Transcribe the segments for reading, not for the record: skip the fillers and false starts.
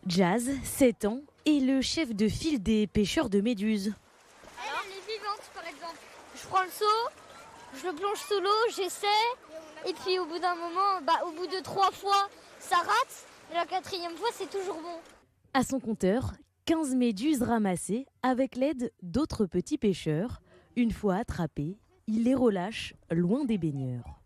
Jazz, 7 ans, est le chef de file des pêcheurs de méduses. Elle est vivante par exemple. Je prends le seau, je le plonge sous l'eau, j'essaie. Et puis au bout d'un moment, au bout de 3 fois, ça rate. Et la 4e fois, c'est toujours bon. À son compteur, 15 méduses ramassées avec l'aide d'autres petits pêcheurs. Une fois attrapées, il les relâche loin des baigneurs.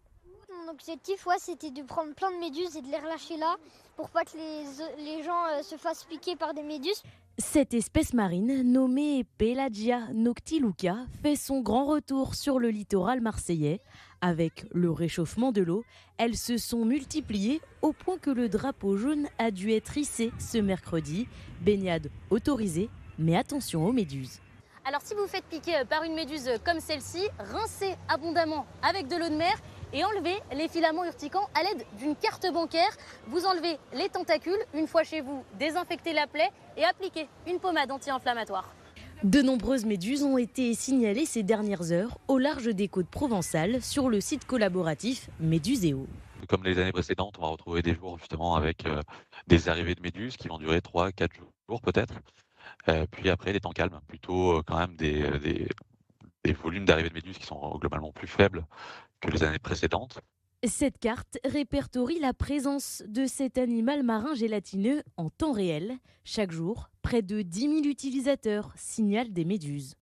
Mon objectif, c'était de prendre plein de méduses et de les relâcher là pour pas que les gens se fassent piquer par des méduses. Cette espèce marine, nommée Pelagia noctiluca, fait son grand retour sur le littoral marseillais. Avec le réchauffement de l'eau, elles se sont multipliées au point que le drapeau jaune a dû être hissé ce mercredi. Baignade autorisée, mais attention aux méduses. Alors si vous faites piquer par une méduse comme celle-ci, rincez abondamment avec de l'eau de mer et enlevez les filaments urticants à l'aide d'une carte bancaire. Vous enlevez les tentacules, une fois chez vous, désinfectez la plaie et appliquez une pommade anti-inflammatoire. De nombreuses méduses ont été signalées ces dernières heures au large des côtes provençales sur le site collaboratif Méduséo. Comme les années précédentes, on va retrouver des jours justement avec des arrivées de méduses qui vont durer 3-4 jours peut-être. Puis après des temps calmes, plutôt quand même des volumes d'arrivées de méduses qui sont globalement plus faibles que les années précédentes. Cette carte répertorie la présence de cet animal marin gélatineux en temps réel. Chaque jour, près de 10 000 utilisateurs signalent des méduses.